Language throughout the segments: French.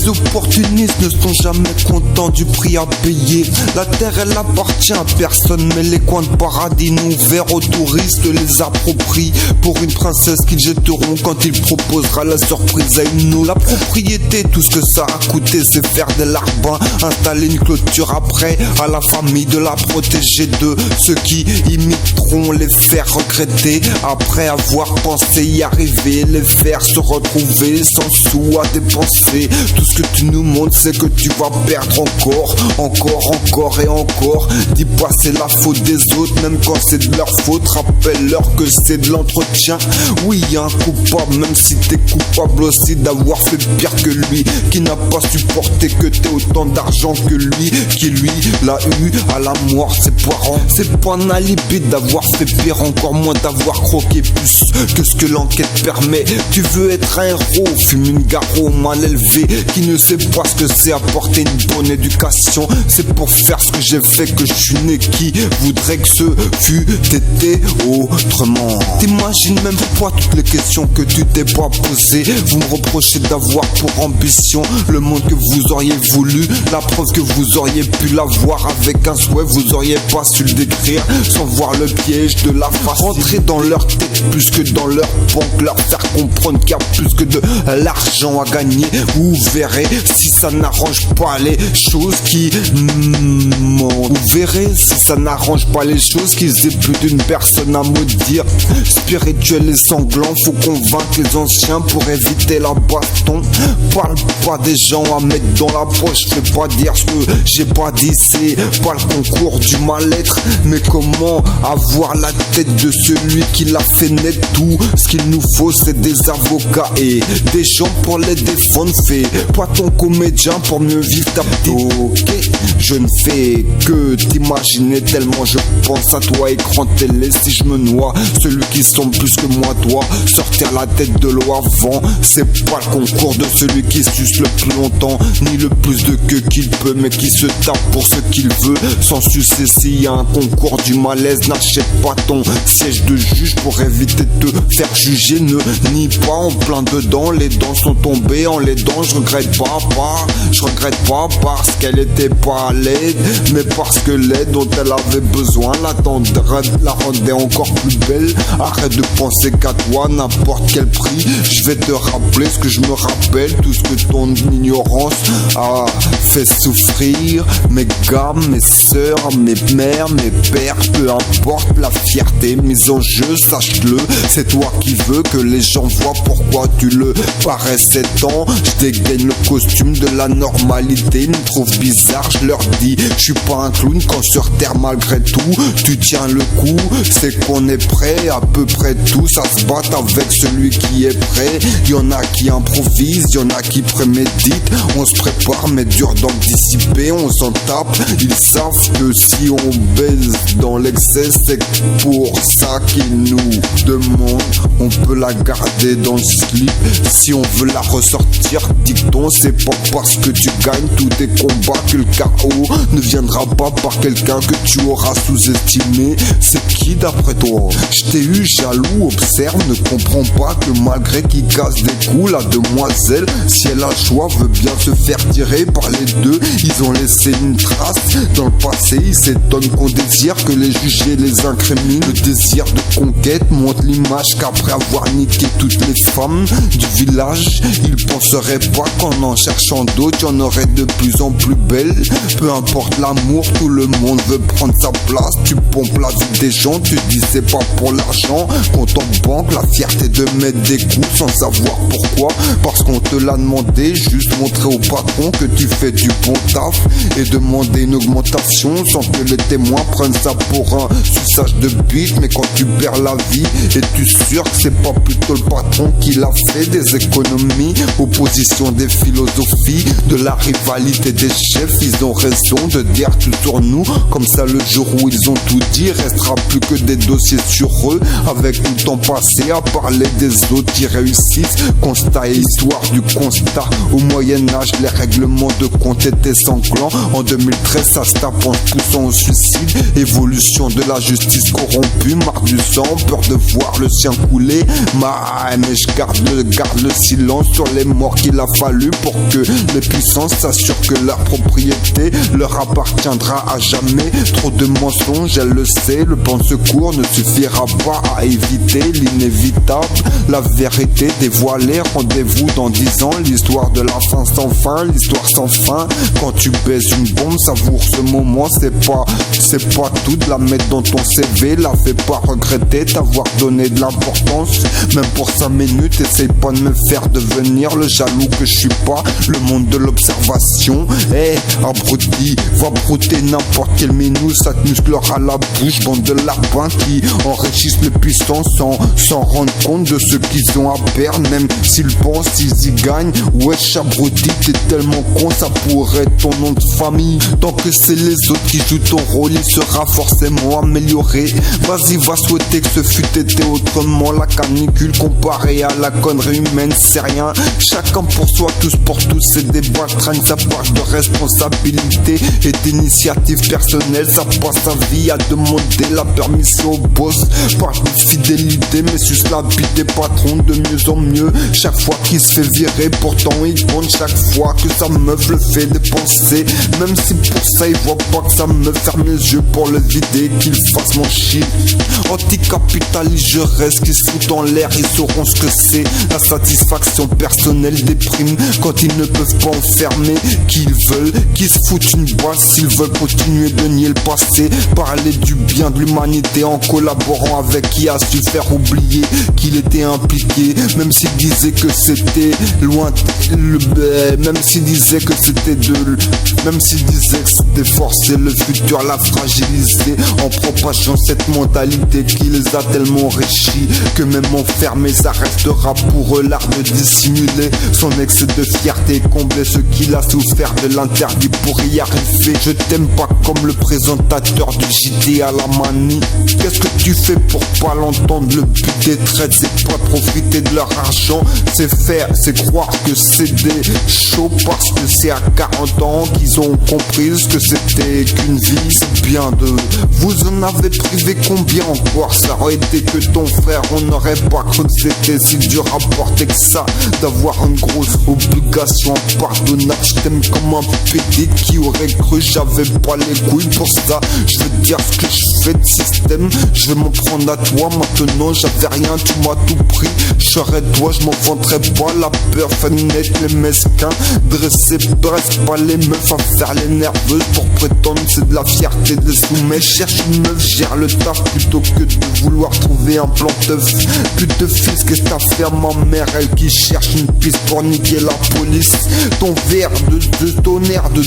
Les opportunistes ne sont jamais contents du prix à payer. La terre elle appartient à personne, mais les coins de paradis non ouverts aux touristes les approprient pour une princesse qu'ils jetteront quand il proposera la surprise à une autre. La propriété, tout ce que ça a coûté, c'est faire des larbins, installer une clôture après, à la famille de la protéger de ceux qui imiteront, les faire regretter après avoir pensé y arriver, les faire se retrouver sans sous à dépenser. Tout ce que tu nous montres, c'est que tu vas perdre encore et encore. Dis pas c'est la faute des autres, même quand c'est de leur faute, rappelle-leur que c'est de l'entretien. Oui, y a un coupable, même si t'es coupable aussi d'avoir fait pire que lui, qui n'a pas supporté que t'aies autant d'argent que lui, qui lui l'a eu à la mort ses parents. C'est pas un alibi d'avoir fait pire, encore moins d'avoir croqué plus que ce que l'enquête permet. Tu veux être un héros, fume une garo mal élevé, qui ne sait pas ce que c'est apporter une bonne éducation. C'est pour faire ce que j'ai fait que je suis né, qui voudrait que ce fût été autrement. T'imagines même pas toutes les questions que tu t'es pas posées. Vous me reprochez d'avoir pour ambition le monde que vous auriez voulu, la preuve que vous auriez pu l'avoir avec un souhait, vous auriez pas su le décrire sans voir le piège de la face. Rentrer dans leur tête plus que dans leur banque, leur faire comprendre qu'il y a plus que de l'argent à gagner. Vous verrez si ça n'arrange pas les choses qui mentent. Vous verrez si ça n'arrange pas les choses qu'ils aient plus d'une personne à maudire. Spirituel et sanglant, faut convaincre les anciens pour éviter la baston. Parle pas des gens à mettre dans la poche, fais pas dire ce que j'ai pas dit. C'est pas le concours du mal-être, mais comment avoir la tête de celui qui l'a fait naître. Tout ce qu'il nous faut, c'est des avocats et des gens pour les défendre. Fais pas ton comédien pour mieux vivre ta petite. Ok, je ne fais que t'imaginer tellement je pense à toi. Écran télé, si je me noie, celui qui semble plus que moi doit sortir la tête de l'eau avant. C'est pas le concours de celui qui suce le plus longtemps, ni le plus de queue qu'il peut, mais qui se tape pour ce qu'il veut sans sucer. S'il y a un concours du malaise, n'achète pas ton siège de juge pour éviter de te faire juger. Ne nie pas en plein dedans, les dents sont tombées en les dents. Je regrette pas parce qu'elle était pas à l'aide, mais parce que l'aide dont elle avait besoin la rendait encore plus belle. Arrête de penser qu'à toi, n'importe quel prix. Je vais te rappeler ce que je me rappelle, tout ce que ton ignorance a fait souffrir. Mes gars, mes sœurs, mes mères, mes pères, peu importe la fierté mise en jeu, sache-le, c'est toi qui veux que les gens voient pourquoi tu le paraissais tant. Je dégaine le costume de la normalité, ils me trouvent bizarre, je leur dis je suis pas un clown quand sur terre malgré tout tu tiens le coup. C'est qu'on est prêt, à peu près tous à se battre avec celui qui est prêt. Y'en a qui improvisent, y'en a qui préméditent. On se prépare mais dur d'anticiper, on s'en tape. Ils savent que si on baise dans l'excès, c'est pour ça qu'ils nous demandent. On peut la garder dans le slip si on veut la ressortir. Dicton, c'est pas parce que tu gagnes tous tes combats que le KO ne viendra pas par quelqu'un que tu auras sous-estimé. C'est qui d'après toi? Je t'ai eu jaloux, observe, ne comprends pas que malgré qu'il casse des coups, la demoiselle, si elle a le choix, veut bien se faire tirer par les deux. Ils ont laissé une trace dans le passé, ils s'étonnent qu'on désire que les jugés les incriminent. Le désir de conquête montre l'image qu'après avoir niqué toutes les femmes du village, ils penseraient pas qu'en en cherchant d'autres, y'en aurait de plus en plus belles. Peu importe l'amour, tout le monde veut prendre sa place. Tu pompes la vie des gens, tu dis c'est pas pour l'argent. Compte en banque, la fierté de mettre des coups sans savoir pourquoi. Parce qu'on te l'a demandé, juste montrer au patron que tu fais du bon taf et demander une augmentation sans que les témoins prennent ça pour un suçage de bite. Mais quand tu perds la vie, es-tu sûr que c'est pas plutôt le patron qui l'a fait? Des économies, opposition des philosophies, de la rivalité des chefs. Ils ont raison de dire tout sur nous, comme ça le jour où ils ont tout dit, restera plus que des dossiers sur eux. Avec le temps passé à parler des autres qui réussissent. Constat et histoire du constat. Au Moyen-Âge, les règlements de compte étaient sanglants. En 2013, ça se tape en poussant au suicide. Évolution de la justice corrompue, marre du sang, peur de voir le sien couler. Mais je garde le silence sur les morts qu'il a fallu pour que les puissants s'assurent que leur propriété leur appartiendra à jamais. Trop de mensonges, elle le sait, le plan de secours ne suffira pas à éviter l'inévitable. La vérité dévoilée, rendez-vous dans 10 ans, l'histoire de la fin sans fin, l'histoire sans fin. Quand tu baises une bombe, savoure ce moment, c'est pas tout de la mettre dans ton CV, la fais pas regretter d'avoir donné de l'importance, même pour 5 minutes, essaye pas de me faire devenir le jaloux que je suis pas, le monde de l'observation. Abruti, va brouter n'importe quel minou, ça te musclera la bouche, bande de lapins qui enrichissent les puissants sans rendre compte de ce qu'ils ont à perdre, même s'ils pensent qu'ils y gagnent. Wesh abruti, t'es tellement con, ça pourrait être ton nom de famille. Tant que c'est les autres qui jouent ton rôle, il sera forcément amélioré. Vas-y, va souhaiter que ce fût été autrement. La canicule comparée à la connerie humaine, c'est rien. Chacun pour soi, tous pour tous, c'est des baltringues. Ça part de responsabilité et d'initiative personnelle. Ça passe sa vie à demander la permission au boss. Parle de fidélité, mais suce la bite des patrons de mieux en mieux. Chaque fois qu'il se fait virer, pourtant il compte chaque fois que sa meuf le fait dépenser. Même si pour ça il voit pas que sa meuf ferme les yeux pour le vider, qu'il fasse mon shit. Anticapitaliste, je reste, qu'ils se foutent en l'air, ils sauront ce que c'est. La satisfaction personnelle déprime quand ils ne peuvent pas enfermer qu'ils veulent, qu'ils se foutent une boîte s'ils veulent continuer de nier le passé. Parler du bien de l'humanité en collaborant avec qui a su faire oublier qu'il était impliqué, même s'il disait que c'était loin, même s'il disait que c'était forcé, le futur l'a fragilisé en propageant cette mentalité qui les a tellement enrichis que même enfermé ça restera pour eux l'art de dissimuler son excès de fierté, combler ce qu'il a souffert de l'interdit pour y arriver. Je t'aime pas comme le présentateur du JT à la manie. Qu'est-ce que tu fais pour pas l'entendre? Le but des traites c'est pas profiter de leur argent, c'est croire que c'est des shows parce que c'est à 40 ans qu'ils ont compris ce que c'était qu'une vie. C'est bien de vous en avez privé combien encore? Ça aurait été que ton frère, on n'aurait pas cru que c'était si dur à porter que ça, d'avoir une grosse obligation impardonnable. Je t'aime comme un pédé, qui aurait cru? J'avais pas les couilles pour ça. Je veux dire ce que je fais de système, je vais m'en prendre à toi maintenant. J'avais rien, tu m'as tout pris. Je serais toi, je m'en vanterais pas. La peur fait naître les mesquins, dresse pas les meufs à faire les nerveuses pour prétendre c'est de la fierté de les soumettre. Cherche une meuf, gère le taf plutôt que de vouloir trouver un plan teuf. Pute de fils, qu'est-ce que t'as fait à ma mère? Elle qui cherche une piste pour niquer la police. Ton verre de tonnerre de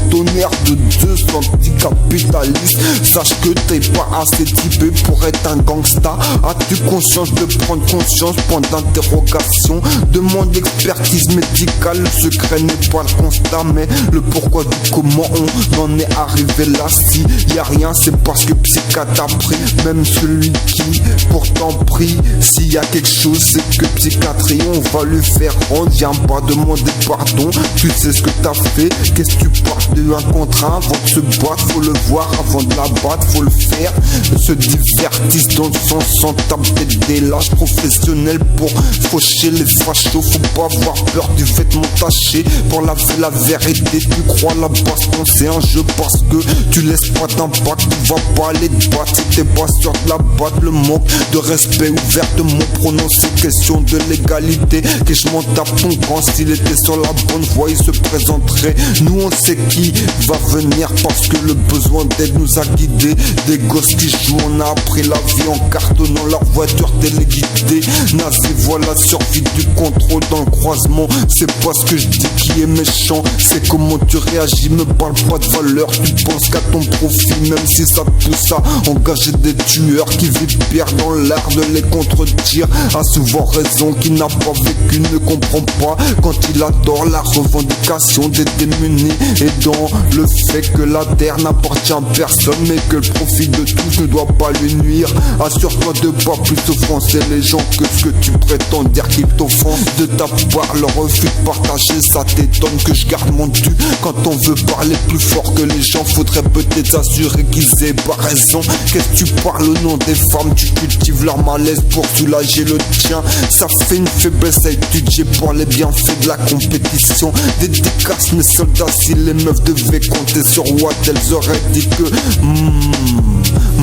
tonnerre de Zeus anticapitaliste. Sache que t'es pas assez typé pour être un gangsta. As-tu conscience de prendre conscience? Point d'interrogation. Demande l'expertise médicale. Le secret n'est pas le constat, mais le pourquoi du comment on en est arrivé là. Si y a rien, c'est parce que psychiatre a pris. Même celui qui pourtant prie. S'il y a quelque chose, c'est que psychiatrie on va lui faire rendre. Viens pas demander pardon, tu sais ce que t'as fait. Qu'est-ce que tu parles de un contre un? Avant de se battre, faut le voir. Avant de la battre, faut le faire. Se divertissent dans le sens sans taper des lâches professionnels pour faucher les fachos. Faut pas avoir peur du vêtement taché. Pour la vérité, tu crois la baston c'est un jeu parce que tu laisses pas d'impact. Tu vas pas aller te battre si t'es pas sûr de la battre. Le manque de respect ouvertement prononcé, question de l'égalité. Que je m'en tape ton camp, s'il était sur la bonne voie il se présenterait. Nous on sait qui va venir parce que le besoin d'aide nous a guidés. Des gosses qui jouent, on a appris la vie en cartonnant leur voiture téléguidée. Nazi, voilà la survie du contrôle dans le croisement. C'est pas ce que je dis qui est méchant, c'est comment tu réagis. Me parle pas de valeur, tu penses qu'à ton profit. Même si ça te pousse à engager des tueurs qui vivent pire dans l'art de les contredire. A souvent raison, qui n'a pas vécu ne comprend pas quand il adore la revendication des démunis. Et dans le fait que la terre n'appartient à personne mais que le profit de tous ne doit pas lui nuire. Assure-toi de pas plus offenser les gens que ce que tu prétends dire qu'ils t'offensent. De ta part, le refus de partager, ça t'étonne que je garde mon dû. Quand on veut parler plus fort que les gens, faudrait peut-être s'assurer qu'ils aient pas raison. Qu'est-ce que tu parles au nom des femmes? Tu cultives leur malaise pour soulager le tien. Ça fait une faiblesse avec étudié pour les bienfaits de la compétition. Dédicace mes soldats, si les meufs devaient compter sur Watt, elles auraient dit que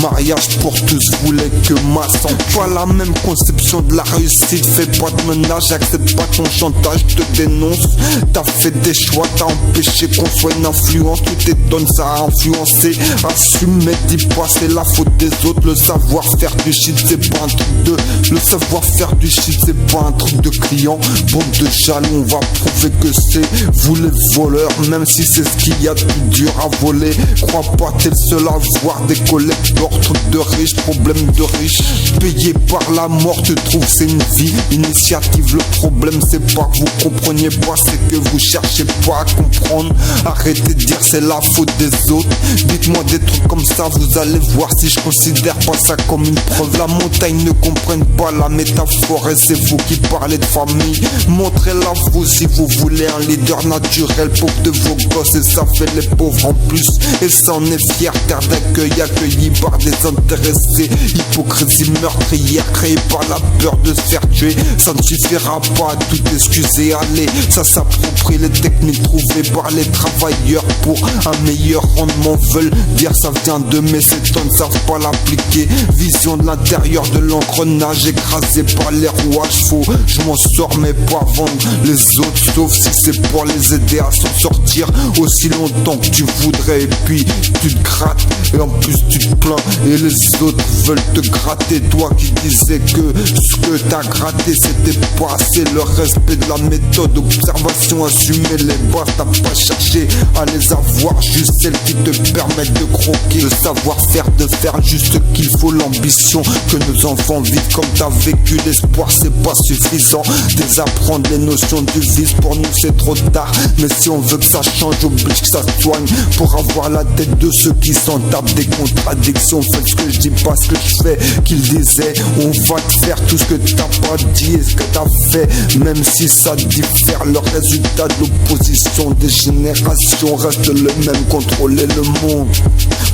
mariage pour tous voulait que ma sang. Pas la même conception de la réussite. Fais pas de menace, j'accepte pas ton chantage, je te dénonce. T'as fait des choix, t'as empêché qu'on soit une influence. Tout étonne, ça a influencé. Assume mais dis pas c'est la faute des autres. Le savoir-faire du shit c'est pas un truc de. Le savoir-faire du shit c'est pas un truc de client. Bande de jaloux, on va prouver que c'est vous les voleurs. Même si c'est ce qu'il y a de plus dur à voler. Crois pas t'es le seul à voir des collecteurs. Truc de riches, problème de riches. Payé par la mort, tu trouves c'est une vie. Initiative, le problème c'est pas que vous compreniez pas, c'est que vous cherchez pas à comprendre. Arrêtez de dire c'est la faute des autres. Dites-moi des trucs comme ça, vous allez voir si je considère pas ça comme une preuve. La montagne ne comprenne pas la métaphore et c'est vous qui parlez de famille. Montrez-la vous si vous voulez un leader naturel pour de vos gosses et ça fait les pauvres en plus. Et ça en est fier, terre d'accueil accueillie par des intéressés. Hypocrisie meurtrière créée par la peur de se faire tuer. Ça ne suffira pas à tout excuser. Allez, ça s'approprie les techniques trouvées par les travailleurs pour un meilleur rendement. Veulent dire ça vient de mais ces tonnes ne savent pas l'appliquer. Vision de l'intérieur de l'engrenage écrasé par les rouages faux. Je m'en sors mais pas vendre les autres, sauf si c'est pour les aider à s'en sortir aussi longtemps que tu voudrais. Et puis tu te grattes et en plus tu te plains et les autres veulent te gratter. Toi qui disais que ce que t'as gratté c'était pas assez. Le respect de la méthode, observation, assumer les bases. T'as pas cherché à les avoir, juste celles qui te permettent de croquer. Le savoir-faire de faire juste ce qu'il faut, l'ambition que nos enfants vivent comme t'as vécu. L'espoir c'est pas suffisant, désapprendre les notions du vice. Pour nous c'est trop tard, mais si on veut que ça change, oblige que ça soigne. Pour avoir la tête de ceux qui s'en tapent des contradictions. Fais ce que je dis, pas ce que je fais. Qu'il disait, on va te faire tout ce que t'as pas dit et ce que t'as fait. Même si ça diffère, le résultat de l'opposition des générations reste le même. Contrôler le monde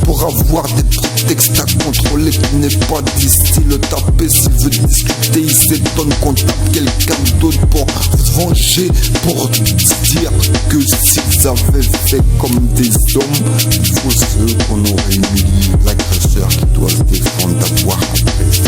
pour avoir des prétextes à contrôler qui n'est pas d'ici. Le taper s'il veut discuter, il s'étonne qu'on tape quelqu'un d'autre pour se venger, pour dire que s'ils avaient fait comme des hommes, il faut ceux qu'on aurait humilié. L'agresseur qui doit se défendre d'avoir après